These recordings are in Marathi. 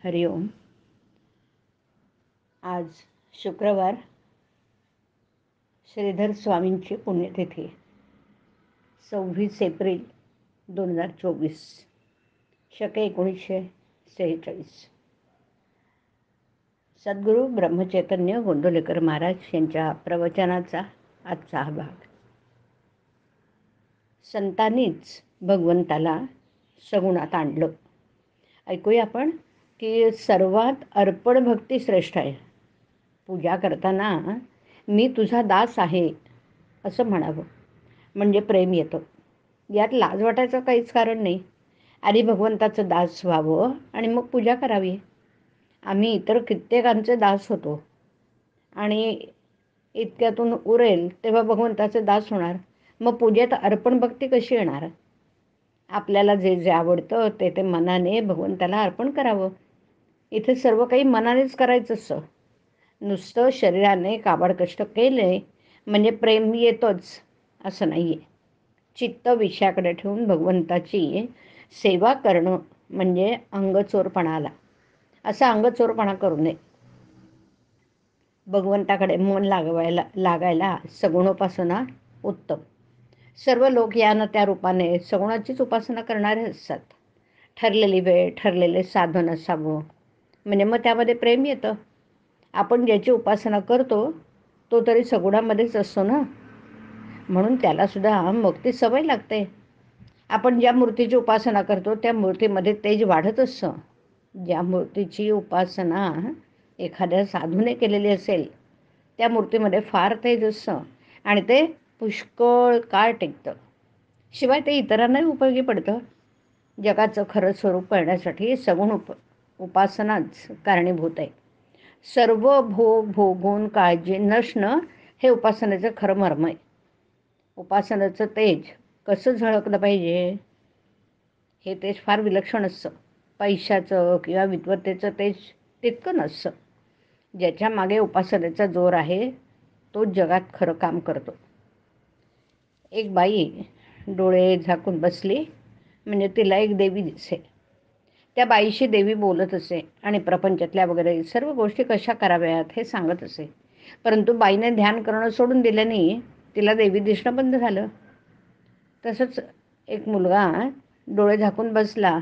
हरिओम. आज शुक्रवार, श्रीधर स्वामींची पुण्यतिथी 26 एप्रिल 2024, शके 1946. सद्गुरू ब्रह्मचैतन्य गोंदवलेकर महाराज यांच्या प्रवचनाचा आजचा हा भाग. संतांनीच भगवंताला सगुणात आणलं. ऐकूया आपण की सर्वात अर्पण भक्ती श्रेष्ठ आहे. पूजा करताना मी तुझा दास आहे असं म्हणावं, म्हणजे प्रेम येतं. यात लाज वाटायचं काहीच कारण नाही. आधी भगवंताचं दास व्हावं आणि मग पूजा करावी. आम्ही इतर कित्येकांचे दास होतो आणि इतक्यातून उरेल तेव्हा भगवंताचे दास होणार. मग पूजेत अर्पण भक्ती कशी येणार? आपल्याला जे जे आवडतं ते ते मनाने भगवंताला अर्पण करावं. इथे सर्व काही मनानेच करायचं असतं. नुसतं शरीराने काबाड कष्ट केले म्हणजे प्रेम येतोच असं नाही आहे. चित्त विषयाकडे ठेवून भगवंताची सेवा करणं म्हणजे अंगचोरपणाला. असा अंगचोरपणा करू नये. भगवंताकडे मन लागायला सगुणोपासना उत्तम. सर्व लोक या न त्या रूपाने सगुणाचीच उपासना करणारे असतात. ठरलेली वेळ, ठरलेले साधन असावं, म्हणजे मग त्यामध्ये प्रेम येतं. आपण ज्याची उपासना करतो तो तरी सगुणामध्येच असतो ना, म्हणून त्यालासुद्धा मग ती सवय लागते. आपण ज्या मूर्तीची उपासना करतो त्या मूर्तीमध्ये तेज वाढत असतं. ज्या मूर्तीची उपासना एखाद्या साधूने केलेली असेल त्या मूर्तीमध्ये फार तेज असतं आणि ते पुष्कळ काळ टिकतं. शिवाय ते इतरांनाही उपयोगी पडतं. जगाचं खरं स्वरूप कळण्यासाठी सगुण उपासनाच कारणीभूत आहे. सर्व भोग भोगून काळजी नसणं हे उपासनेचं खरं मर्म आहे. उपासनेचं तेज कसं झळकलं पाहिजे? हे तेज फार विलक्षण असतं. पैशाचं किंवा विद्वत्तेचं तेज तितकं नसतं. ज्याच्या मागे उपासनेचा जोर आहे तोच जगात खरं काम करतो. एक बाई डोळे झाकून बसली म्हणजे तिला एक देवी दिसे. त्या बाईशी देवी बोलत असे आणि प्रपंचातल्या वगैरे सर्व गोष्टी कशा कराव्यात हे सांगत असे. परंतु बाईने ध्यान करणं सोडून दिल्याने तिला देवी दिसणं बंद झालं. तसंच एक मुलगा डोळे झाकून बसला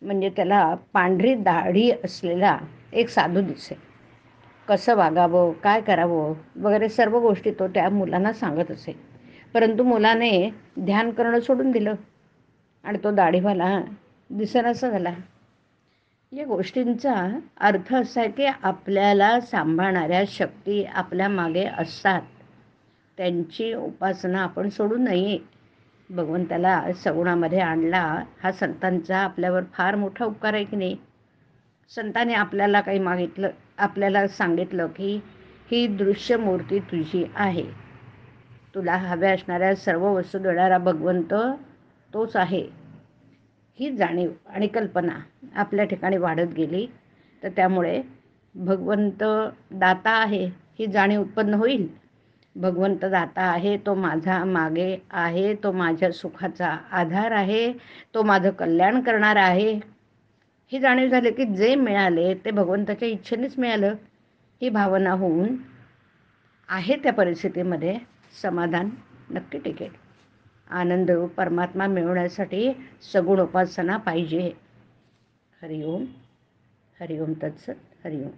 म्हणजे त्याला पांढरी दाढी असलेला एक साधू दिसे. कसं वागावं, काय करावं वगैरे सर्व गोष्टी तो त्या मुलांना सांगत असे. परंतु मुलाने ध्यान करणं सोडून दिलं आणि तो दाढीवाला दिसेनासा झाला. या गोष्टींचा अर्थ असा आहे की आपल्याला सांभाळणाऱ्या शक्ती आपल्या मागे असतात. त्यांची उपासना आपण सोडू नये. भगवंताला सगुणामध्ये आणला हा संतांचा आपल्यावर फार मोठा उपकार आहे की नाही. संतांनी आपल्याला काही मागितलं, आपल्याला सांगितलं की ही दृश्य मूर्ती तुझी आहे. तुला हव्या असणाऱ्या सर्व वस्तू देणारा भगवंत तोच आहे. ही जाणीव आणि कल्पना आपल्या ठिकाणी वाढत गेली तर त्यामुळे भगवंत दाता आहे ही जाणीव उत्पन्न होईल. भगवंत दाता आहे, तो माझा मागे आहे, तो माझ्या सुखाचा आधार आहे, तो माझं कल्याण करणार आहे. ही जाणीव झाली की जे मिळाले ते भगवंताच्या इच्छेनेच मिळालं ही भावना होऊन आहे त्या परिस्थितीमध्ये समाधान नक्की टिकेल. आनंदरूप परमात्मा मिळवण्यासाठी सगुण उपासना पाहिजे. हरिओम. हरिओम तत्सत. हरिओम.